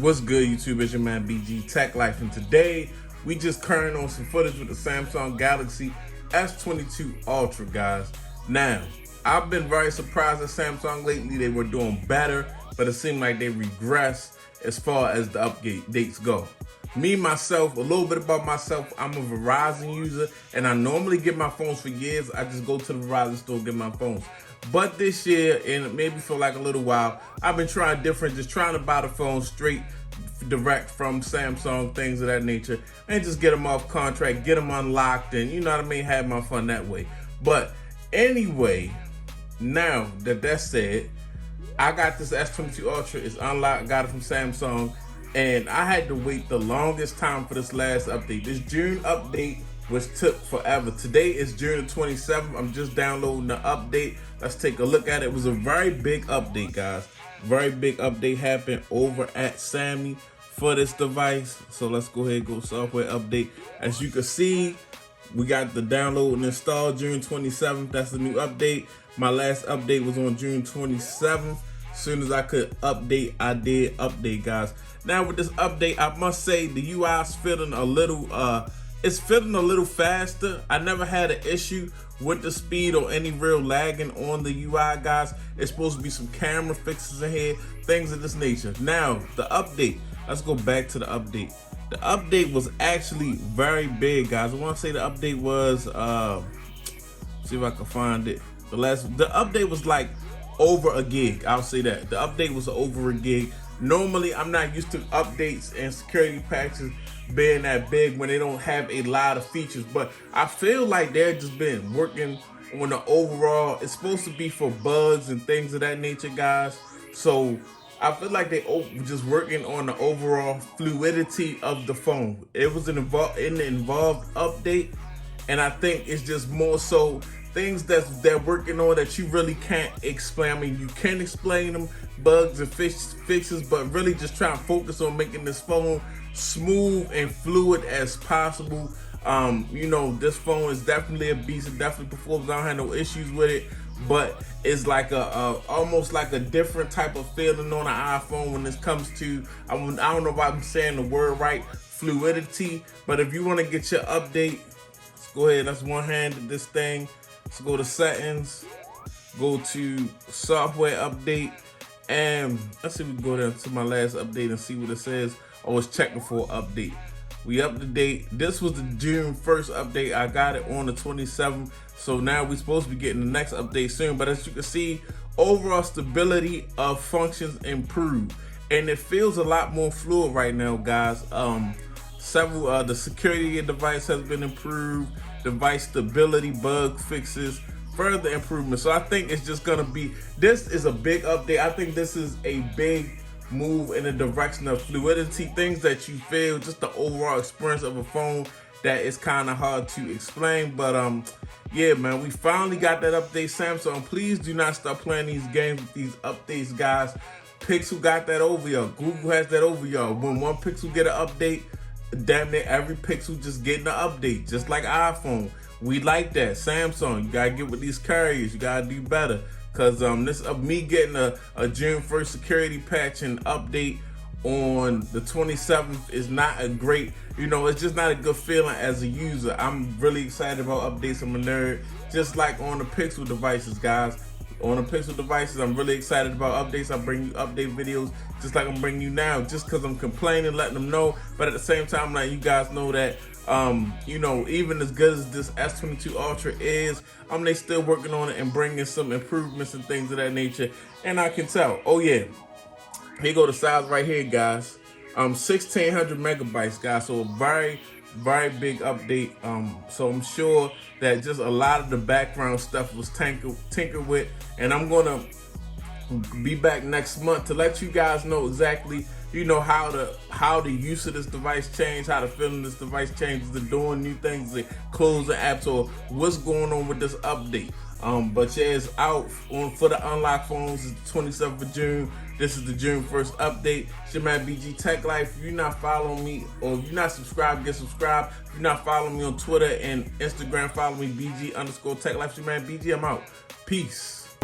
What's good, YouTube? It's your man BG Tech Life, and today we just current on some footage with the Samsung Galaxy S22 Ultra, guys. Now, I've been very surprised at Samsung lately. They were doing better, but it seemed like they regressed as far as the updates go. Me, myself, a little bit about myself, I'm a Verizon user, and I normally get my phones for years. I just go to the Verizon store and get my phones. But this year, and maybe for like a little while, I've been trying different, just trying to buy the phone straight direct from Samsung, things of that nature, and just get them off contract, get them unlocked, and you know what I mean, have my fun that way. But anyway, now that that's said, I got this S22 Ultra, it's unlocked, got it from Samsung, and I had to wait the longest time for this last update. This June update which took forever. Today is June the 27th. I'm just downloading the update. Let's take a look at it. It was a very big update, guys. Very big update happened over at Sammy for this device. So let's go ahead and go software update. As you can see, we got the download and install June 27th. That's the new update. My last update was on June 27th. As soon as I could update, I did update, guys. Now with this update, I must say the UI is feeling a little it's feeling a little faster. I never had an issue with the speed or any real lagging on the UI, guys. It's supposed to be some camera fixes ahead, things of this nature. Now, the update. Let's go back to the update. The update was actually very big, guys. I want to say the update was, see if I can find it. The update was like over a gig. I'll say that. The update was over a gig. Normally, I'm not used to updates and security patches being that big when they don't have a lot of features, but I feel like they've just been working on the overall. It's supposed to be for bugs and things of that nature, guys. So I feel like they just working on the overall fluidity of the phone. It was an involved update, and I think it's just more so things that they're working on that you really can't explain. I mean, you can explain them, bugs and fixes, but really just try and focus on making this phone smooth and fluid as possible. You know, this phone is definitely a beast. It definitely performs. I don't have no issues with it, but it's like almost like a different type of feeling on an iPhone when it comes to, I don't know if I'm saying the word right, fluidity. But if you want to get your update, let's go ahead. Let's one-handed this thing. Let's go to settings, go to software update, and let's see if we can go down to my last update and see what it says. Oh, it's checking for update. We up to date. This was the June 1st update. I got it on the 27th. So now we're supposed to be getting the next update soon. But as you can see, overall stability of functions improved. And it feels a lot more fluid right now, guys. The security of the device has been improved. Device stability, bug fixes, further improvements. So I think it's just gonna be, this is a big update. I think this is a big move in the direction of fluidity, things that you feel, just the overall experience of a phone that is kind of hard to explain. But yeah, man, we finally got that update. Samsung, please do not stop playing these games with these updates, guys. Pixel got that over y'all. Google has that over y'all. When one Pixel get an update, damn near every Pixel just getting an update, just like iPhone. We like that. Samsung, you gotta get with these carriers. You gotta do better. Cause this of me getting a June 1st security patch and update on the 27th is not a great, you know, it's just not a good feeling as a user. I'm really excited about updates. I'm a nerd, just like on the Pixel devices, guys. On the Pixel devices, I'm really excited about updates. I bring you update videos just like I'm bringing you now, just because I'm complaining, letting them know. But at the same time, I'm letting you guys know that, you know, even as good as this S22 Ultra is, they still working on it and bringing some improvements and things of that nature. And I can tell. Oh yeah, here go the size right here, guys. 1600 megabytes, guys. So a very big update. So I'm sure that just a lot of the background stuff was tinkered with, and I'm gonna be back next month to let you guys know exactly, you know, how the use of this device changed, how the feeling of this device changes, the doing new things, the closing apps, or what's going on with this update. But yeah, it's out for the unlocked phones. It's the 27th of June. This is the June 1st update. It's your man BG Tech Life. If you're not following me, or if you're not subscribed, get subscribed. If you're not following me on Twitter and Instagram, follow me BG_Tech Life. It's your man BG. I'm out. Peace.